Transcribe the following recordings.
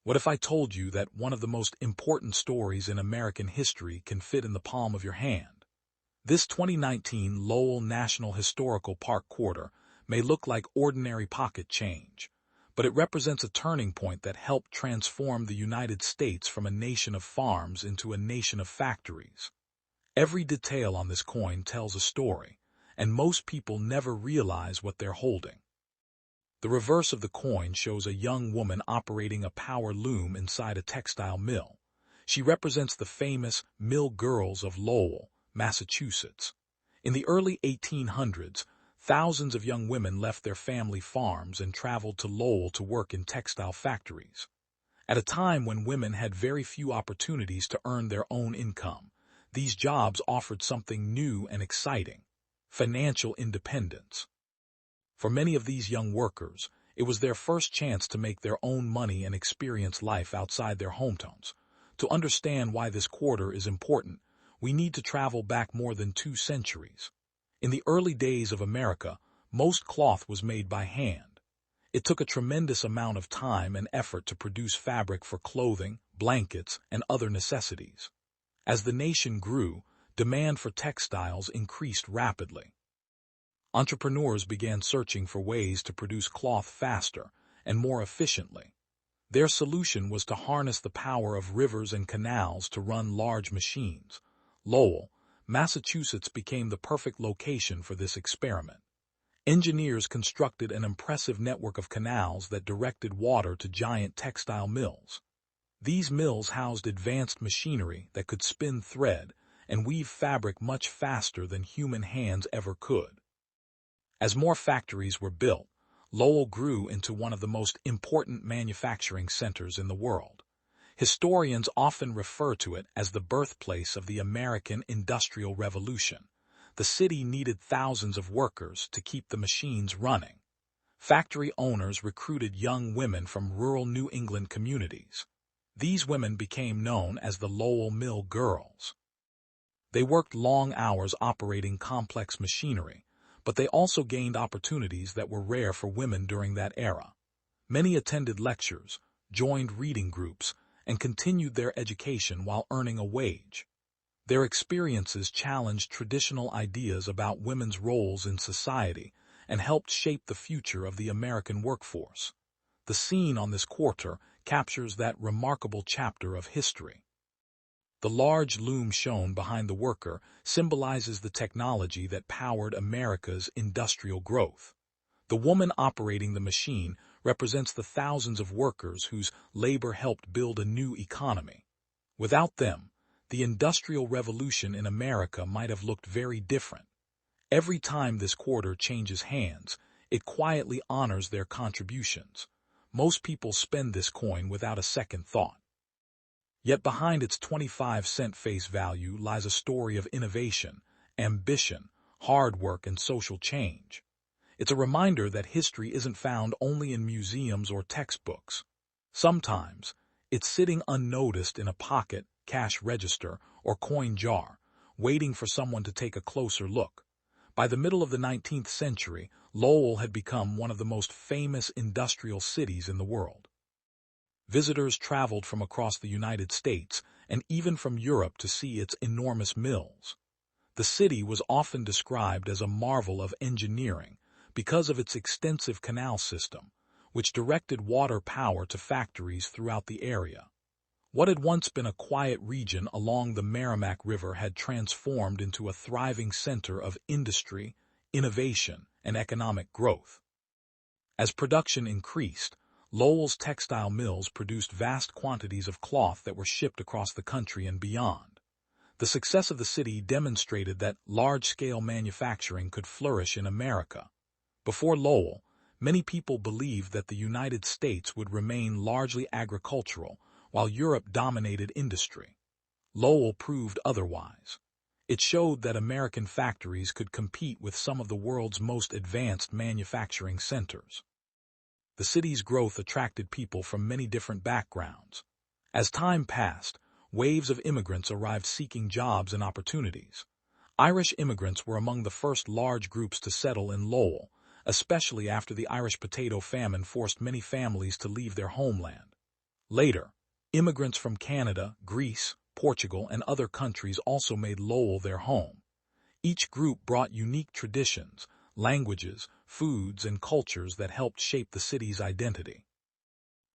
What if I told you that one of the most important stories in American history can fit in the palm of your hand? This 2019 Lowell National Historical Park quarter may look like ordinary pocket change, but it represents a turning point that helped transform the United States from a nation of farms into a nation of factories. Every detail on this coin tells a story, and most people never realize what they're holding. The reverse of the coin shows a young woman operating a power loom inside a textile mill. She represents the famous Mill Girls of Lowell, Massachusetts. In the early 1800s, thousands of young women left their family farms and traveled to Lowell to work in textile factories. At a time when women had very few opportunities to earn their own income, these jobs offered something new and exciting: financial independence. For many of these young workers, it was their first chance to make their own money and experience life outside their hometowns. To understand why this quarter is important, we need to travel back more than 2 centuries. In the early days of America, most cloth was made by hand. It took a tremendous amount of time and effort to produce fabric for clothing, blankets, and other necessities. As the nation grew, demand for textiles increased rapidly. Entrepreneurs began searching for ways to produce cloth faster and more efficiently. Their solution was to harness the power of rivers and canals to run large machines. Lowell, Massachusetts became the perfect location for this experiment. Engineers constructed an impressive network of canals that directed water to giant textile mills. These mills housed advanced machinery that could spin thread and weave fabric much faster than human hands ever could. As more factories were built, Lowell grew into one of the most important manufacturing centers in the world. Historians often refer to it as the birthplace of the American Industrial Revolution. The city needed thousands of workers to keep the machines running. Factory owners recruited young women from rural New England communities. These women became known as the Lowell Mill Girls. They worked long hours operating complex machinery, but they also gained opportunities that were rare for women during that era. Many attended lectures, joined reading groups, and continued their education while earning a wage. Their experiences challenged traditional ideas about women's roles in society and helped shape the future of the American workforce. The scene on this quarter captures that remarkable chapter of history. The large loom shown behind the worker symbolizes the technology that powered America's industrial growth. The woman operating the machine represents the thousands of workers whose labor helped build a new economy. Without them, the Industrial Revolution in America might have looked very different. Every time this quarter changes hands, it quietly honors their contributions. Most people spend this coin without a second thought. Yet behind its 25-cent face value lies a story of innovation, ambition, hard work, and social change. It's a reminder that history isn't found only in museums or textbooks. Sometimes, it's sitting unnoticed in a pocket, cash register, or coin jar, waiting for someone to take a closer look. By the middle of the 19th century, Lowell had become one of the most famous industrial cities in the world. Visitors traveled from across the United States and even from Europe to see its enormous mills. The city was often described as a marvel of engineering because of its extensive canal system, which directed water power to factories throughout the area. What had once been a quiet region along the Merrimack River had transformed into a thriving center of industry, innovation, and economic growth. As production increased, Lowell's textile mills produced vast quantities of cloth that were shipped across the country and beyond. The success of the city demonstrated that large-scale manufacturing could flourish in America. Before Lowell, many people believed that the United States would remain largely agricultural, while Europe dominated industry. Lowell proved otherwise. It showed that American factories could compete with some of the world's most advanced manufacturing centers. The city's growth attracted people from many different backgrounds. As time passed, waves of immigrants arrived seeking jobs and opportunities. Irish immigrants were among the first large groups to settle in Lowell, especially after the Irish potato famine forced many families to leave their homeland. Later, immigrants from Canada, Greece, Portugal, and other countries also made Lowell their home. Each group brought unique traditions, languages, foods, and cultures that helped shape the city's identity.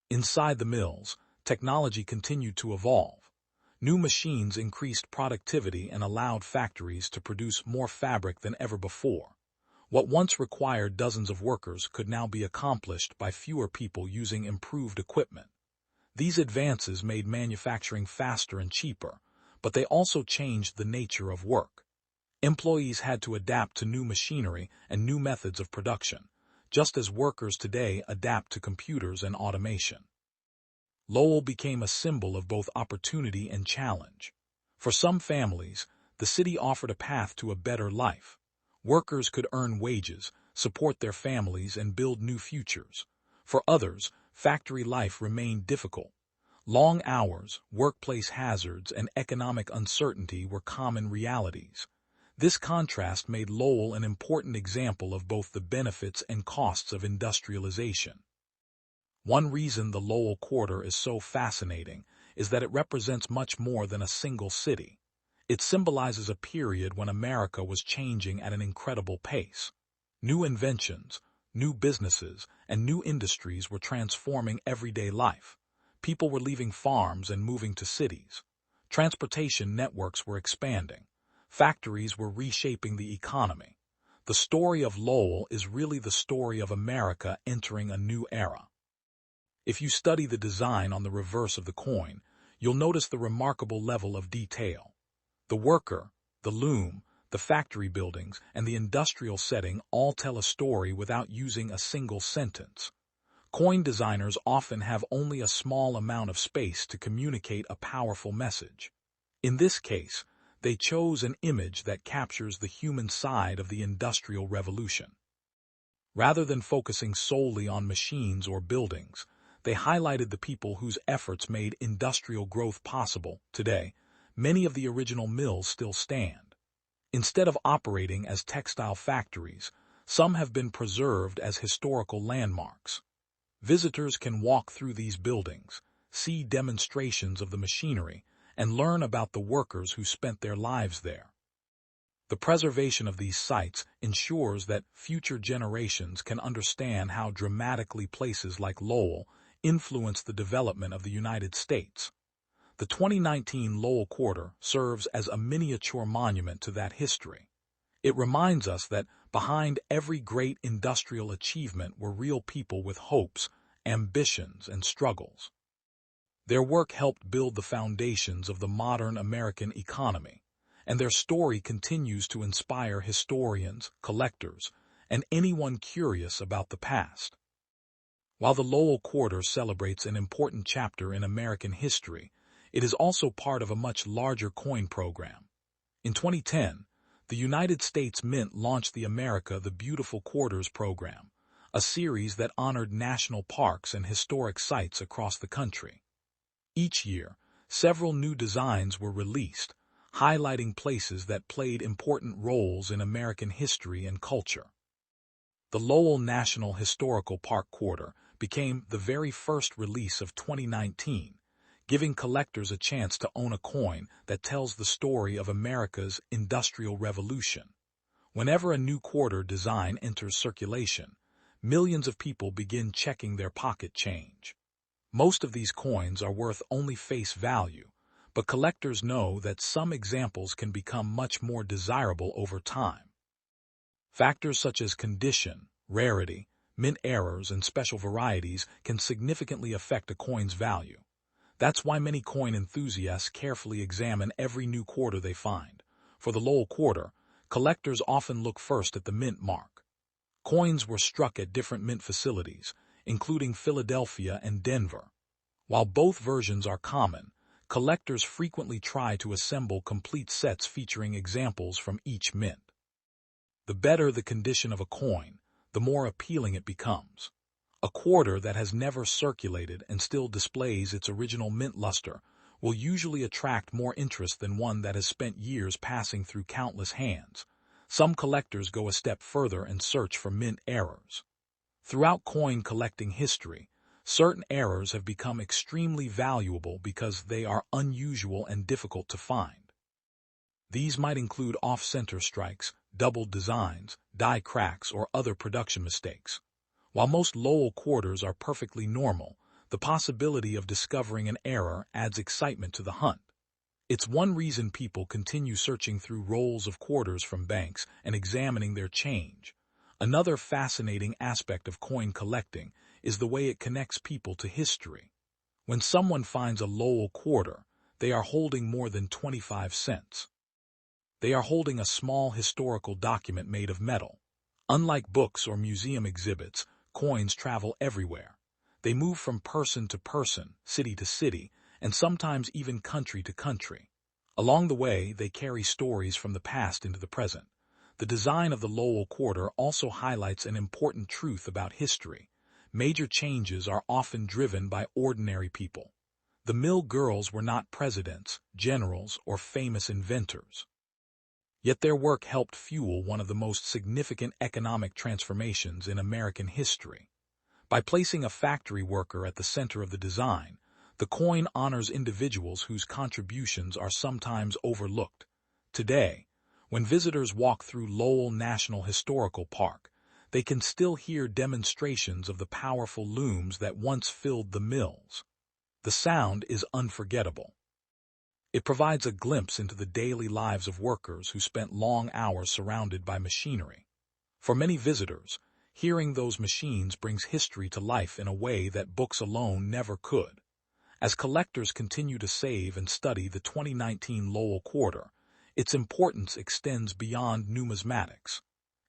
Inside the mills, technology continued to evolve. New machines increased productivity and allowed factories to produce more fabric than ever before. What once required dozens of workers could now be accomplished by fewer people using improved equipment. These advances made manufacturing faster and cheaper, but they also changed the nature of work. Employees had to adapt to new machinery and new methods of production, just as workers today adapt to computers and automation. Lowell became a symbol of both opportunity and challenge. For some families, the city offered a path to a better life. Workers could earn wages, support their families, and build new futures. For others, factory life remained difficult. Long hours, workplace hazards, and economic uncertainty were common realities. This contrast made Lowell an important example of both the benefits and costs of industrialization. One reason the Lowell Quarter is so fascinating is that it represents much more than a single city. It symbolizes a period when America was changing at an incredible pace. New inventions, new businesses, and new industries were transforming everyday life. People were leaving farms and moving to cities. Transportation networks were expanding. Factories were reshaping the economy. The story of Lowell is really the story of America entering a new era. If you study the design on the reverse of the coin, you'll notice the remarkable level of detail. The worker, the loom, the factory buildings, and the industrial setting all tell a story without using a single sentence. Coin designers often have only a small amount of space to communicate a powerful message. In this case, they chose an image that captures the human side of the Industrial Revolution. Rather than focusing solely on machines or buildings, they highlighted the people whose efforts made industrial growth possible. Today, many of the original mills still stand. Instead of operating as textile factories, some have been preserved as historical landmarks. Visitors can walk through these buildings, see demonstrations of the machinery, and learn about the workers who spent their lives there. The preservation of these sites ensures that future generations can understand how dramatically places like Lowell influenced the development of the United States. The 2019 Lowell Quarter serves as a miniature monument to that history. It reminds us that behind every great industrial achievement were real people with hopes, ambitions, and struggles. Their work helped build the foundations of the modern American economy, and their story continues to inspire historians, collectors, and anyone curious about the past. While the Lowell Quarter celebrates an important chapter in American history, it is also part of a much larger coin program. In 2010, the United States Mint launched the America the Beautiful Quarters program, a series that honored national parks and historic sites across the country. Each year, several new designs were released, highlighting places that played important roles in American history and culture. The Lowell National Historical Park Quarter became the very first release of 2019, giving collectors a chance to own a coin that tells the story of America's Industrial Revolution. Whenever a new quarter design enters circulation, millions of people begin checking their pocket change. Most of these coins are worth only face value, but collectors know that some examples can become much more desirable over time. Factors such as condition, rarity, mint errors, and special varieties can significantly affect a coin's value. That's why many coin enthusiasts carefully examine every new quarter they find. For the Lowell Quarter, collectors often look first at the mint mark. Coins were struck at different mint facilities, including Philadelphia and Denver. While both versions are common, collectors frequently try to assemble complete sets featuring examples from each mint. The better the condition of a coin, the more appealing it becomes. A quarter that has never circulated and still displays its original mint luster will usually attract more interest than one that has spent years passing through countless hands. Some collectors go a step further and search for mint errors. Throughout coin collecting history, Certain errors have become extremely valuable because they are unusual and difficult to find. These might include off-center strikes, doubled designs, die cracks, or other production mistakes. While most Lowell quarters are perfectly normal, the possibility of discovering an error adds excitement to the hunt. It's one reason people continue searching through rolls of quarters from banks and examining their change. Another fascinating aspect of coin collecting is the way it connects people to history. When someone finds a Lowell quarter, they are holding more than 25 cents. They are holding a small historical document made of metal. Unlike books or museum exhibits, coins travel everywhere. They move from person to person, city to city, and sometimes even country to country. Along the way, they carry stories from the past into the present. The design of the Lowell Quarter also highlights an important truth about history. Major changes are often driven by ordinary people. The Mill Girls were not presidents, generals, or famous inventors. Yet their work helped fuel one of the most significant economic transformations in American history. By placing a factory worker at the center of the design, the coin honors individuals whose contributions are sometimes overlooked. Today, when visitors walk through Lowell National Historical Park, they can still hear demonstrations of the powerful looms that once filled the mills. The sound is unforgettable. It provides a glimpse into the daily lives of workers who spent long hours surrounded by machinery. For many visitors, hearing those machines brings history to life in a way that books alone never could. As collectors continue to save and study the 2019 Lowell Quarter, its importance extends beyond numismatics.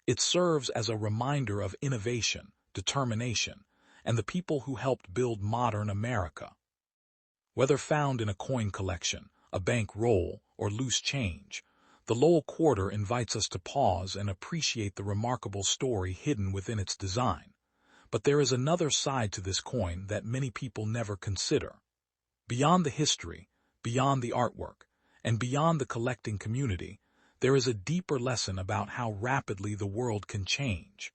It serves as a reminder of innovation, determination, and the people who helped build modern America. Whether found in a coin collection, a bank roll, or loose change, the Lowell Quarter invites us to pause and appreciate the remarkable story hidden within its design. But there is another side to this coin that many people never consider. Beyond the history, beyond the artwork, and beyond the collecting community, there is a deeper lesson about how rapidly the world can change.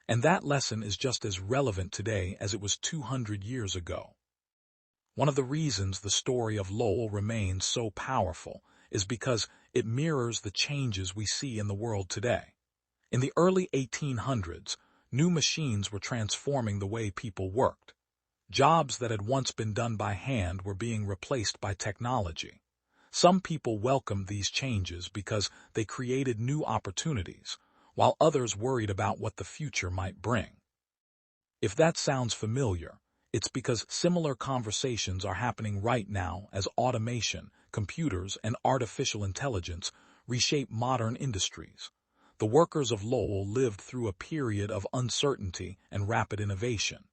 And that lesson is just as relevant today as it was 200 years ago. One of the reasons the story of Lowell remains so powerful is because it mirrors the changes we see in the world today. In the early 1800s, new machines were transforming the way people worked. Jobs that had once been done by hand were being replaced by technology. Some people welcomed these changes because they created new opportunities, while others worried about what the future might bring. If that sounds familiar, it's because similar conversations are happening right now as automation, computers, and artificial intelligence reshape modern industries. The workers of Lowell lived through a period of uncertainty and rapid innovation.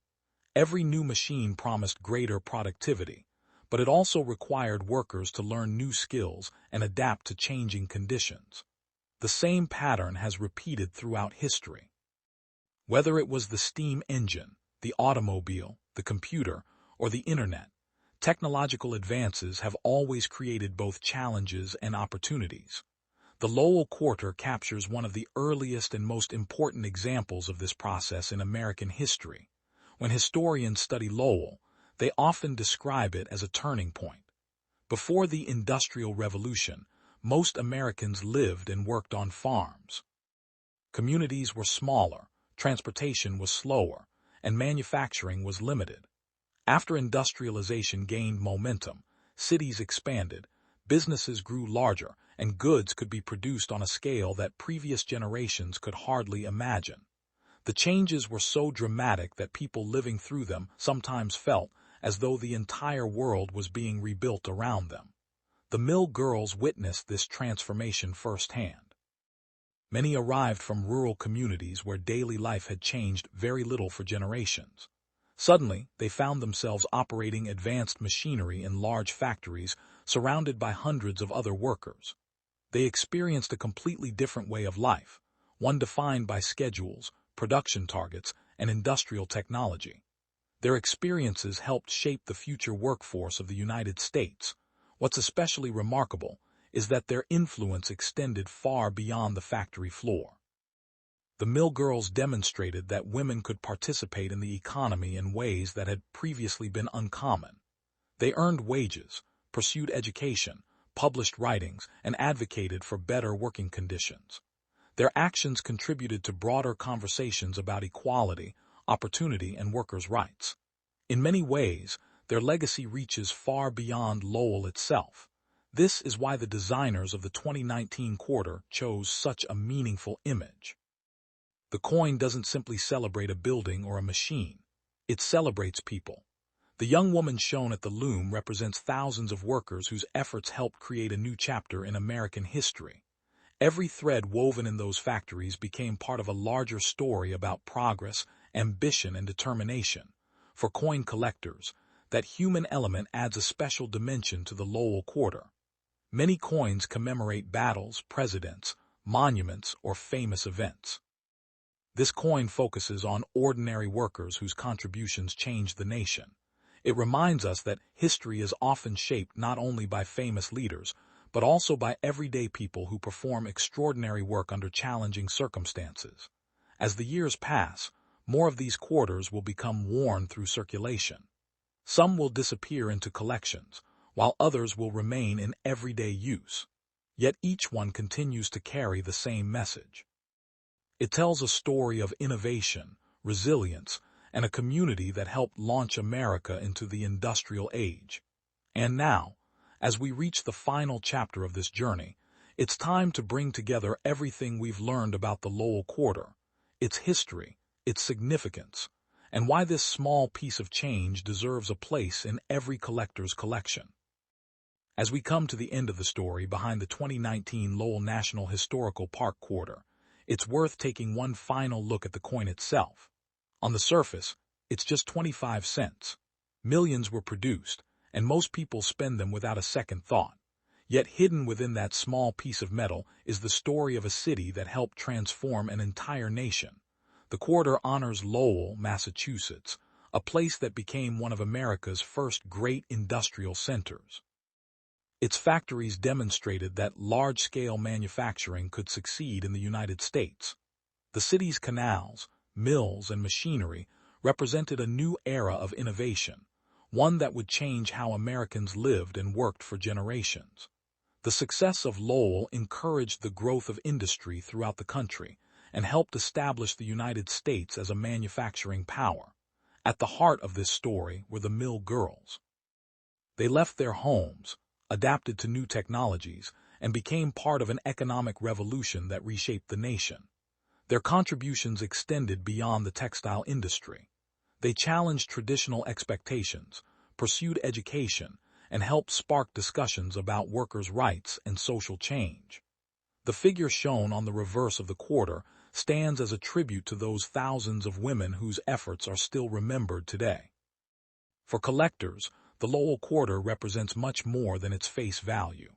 Every new machine promised greater productivity, but it also required workers to learn new skills and adapt to changing conditions. The same pattern has repeated throughout history. Whether it was the steam engine, the automobile, the computer, or the internet, technological advances have always created both challenges and opportunities. The Lowell Quarter captures one of the earliest and most important examples of this process in American history. When historians study Lowell, they often describe it as a turning point. Before the Industrial Revolution, most Americans lived and worked on farms. Communities were smaller, transportation was slower, and manufacturing was limited. After industrialization gained momentum, cities expanded, businesses grew larger, and goods could be produced on a scale that previous generations could hardly imagine. The changes were so dramatic that people living through them sometimes felt as though the entire world was being rebuilt around them. The Mill Girls witnessed this transformation firsthand. Many arrived from rural communities where daily life had changed very little for generations. Suddenly, they found themselves operating advanced machinery in large factories surrounded by hundreds of other workers. They experienced a completely different way of life, one defined by schedules, production targets, and industrial technology. Their experiences helped shape the future workforce of the United States. What's especially remarkable is that their influence extended far beyond the factory floor. The Mill Girls demonstrated that women could participate in the economy in ways that had previously been uncommon. They earned wages, pursued education, published writings, and advocated for better working conditions. Their actions contributed to broader conversations about equality, opportunity, and workers' rights. In many ways, their legacy reaches far beyond Lowell itself. This is why the designers of the 2019 quarter chose such a meaningful image. The coin doesn't simply celebrate a building or a machine. It celebrates people. The young woman shown at the loom represents thousands of workers whose efforts helped create a new chapter in American history. Every thread woven in those factories became part of a larger story about progress, ambition, and determination. For coin collectors, that human element adds a special dimension to the Lowell Quarter. Many coins commemorate battles, presidents, monuments, or famous events. This coin focuses on ordinary workers whose contributions changed the nation. It reminds us that history is often shaped not only by famous leaders, but also by everyday people who perform extraordinary work under challenging circumstances. As the years pass, more of these quarters will become worn through circulation. Some will disappear into collections, while others will remain in everyday use. Yet each one continues to carry the same message. It tells a story of innovation, resilience, and a community that helped launch America into the industrial age. And now, as we reach the final chapter of this journey, it's time to bring together everything we've learned about the Lowell Quarter, its history, its significance, and why this small piece of change deserves a place in every collector's collection. As we come to the end of the story behind the 2019 Lowell National Historical Park Quarter, it's worth taking one final look at the coin itself. On the surface, it's just 25 cents. Millions were produced, and most people spend them without a second thought. Yet hidden within that small piece of metal is the story of a city that helped transform an entire nation. The quarter honors Lowell, Massachusetts, a place that became one of America's first great industrial centers. Its factories demonstrated that large-scale manufacturing could succeed in the United States. The city's canals, mills, and machinery represented a new era of innovation, one that would change how Americans lived and worked for generations. The success of Lowell encouraged the growth of industry throughout the country and helped establish the United States as a manufacturing power. At the heart of this story were the Mill Girls. They left their homes, adapted to new technologies, and became part of an economic revolution that reshaped the nation. Their contributions extended beyond the textile industry. They challenged traditional expectations, pursued education, and helped spark discussions about workers' rights and social change. The figure shown on the reverse of the quarter stands as a tribute to those thousands of women whose efforts are still remembered today. For collectors, the Lowell Quarter represents much more than its face value.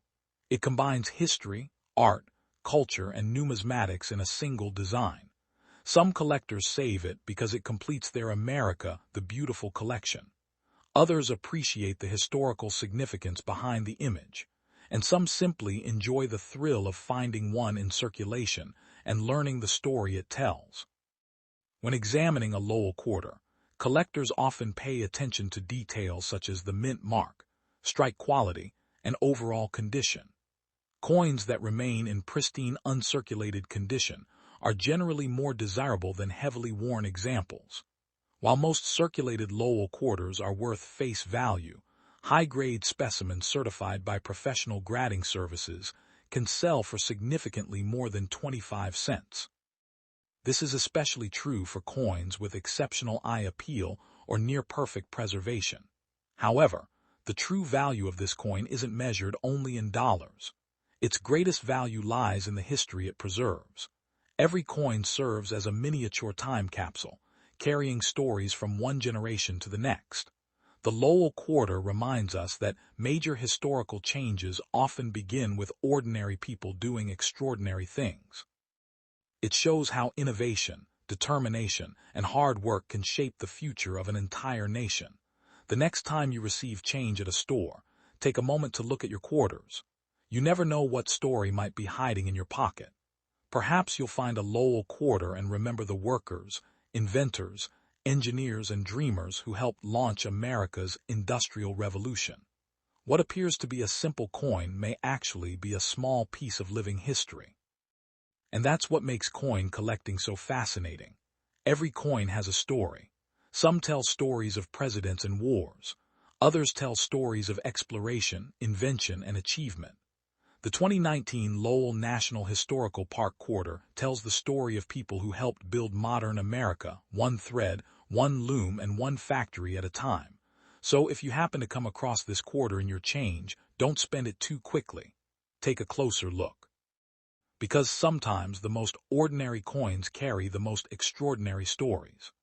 It combines history, art, culture, and numismatics in a single design. Some collectors save it because it completes their America the Beautiful collection. Others appreciate the historical significance behind the image, and some simply enjoy the thrill of finding one in circulation and learning the story it tells. When examining a Lowell Quarter, collectors often pay attention to details such as the mint mark, strike quality, and overall condition. Coins that remain in pristine, uncirculated condition are generally more desirable than heavily worn examples. While most circulated Lowell quarters are worth face value, high-grade specimens certified by professional grading services can sell for significantly more than 25 cents. This is especially true for coins with exceptional eye appeal or near-perfect preservation. However, the true value of this coin isn't measured only in dollars. Its greatest value lies in the history it preserves. Every coin serves as a miniature time capsule, carrying stories from one generation to the next. The Lowell Quarter reminds us that major historical changes often begin with ordinary people doing extraordinary things. It shows how innovation, determination, and hard work can shape the future of an entire nation. The next time you receive change at a store, take a moment to look at your quarters. You never know what story might be hiding in your pocket. Perhaps you'll find a Lowell Quarter and remember the workers, inventors, engineers, and dreamers who helped launch America's industrial revolution. What appears to be a simple coin may actually be a small piece of living history. And that's what makes coin collecting so fascinating. Every coin has a story. Some tell stories of presidents and wars. Others tell stories of exploration, invention, and achievement. The 2019 Lowell National Historical Park Quarter tells the story of people who helped build modern America, one thread, one loom, and one factory at a time. So if you happen to come across this quarter in your change, don't spend it too quickly. Take a closer look. Because sometimes the most ordinary coins carry the most extraordinary stories.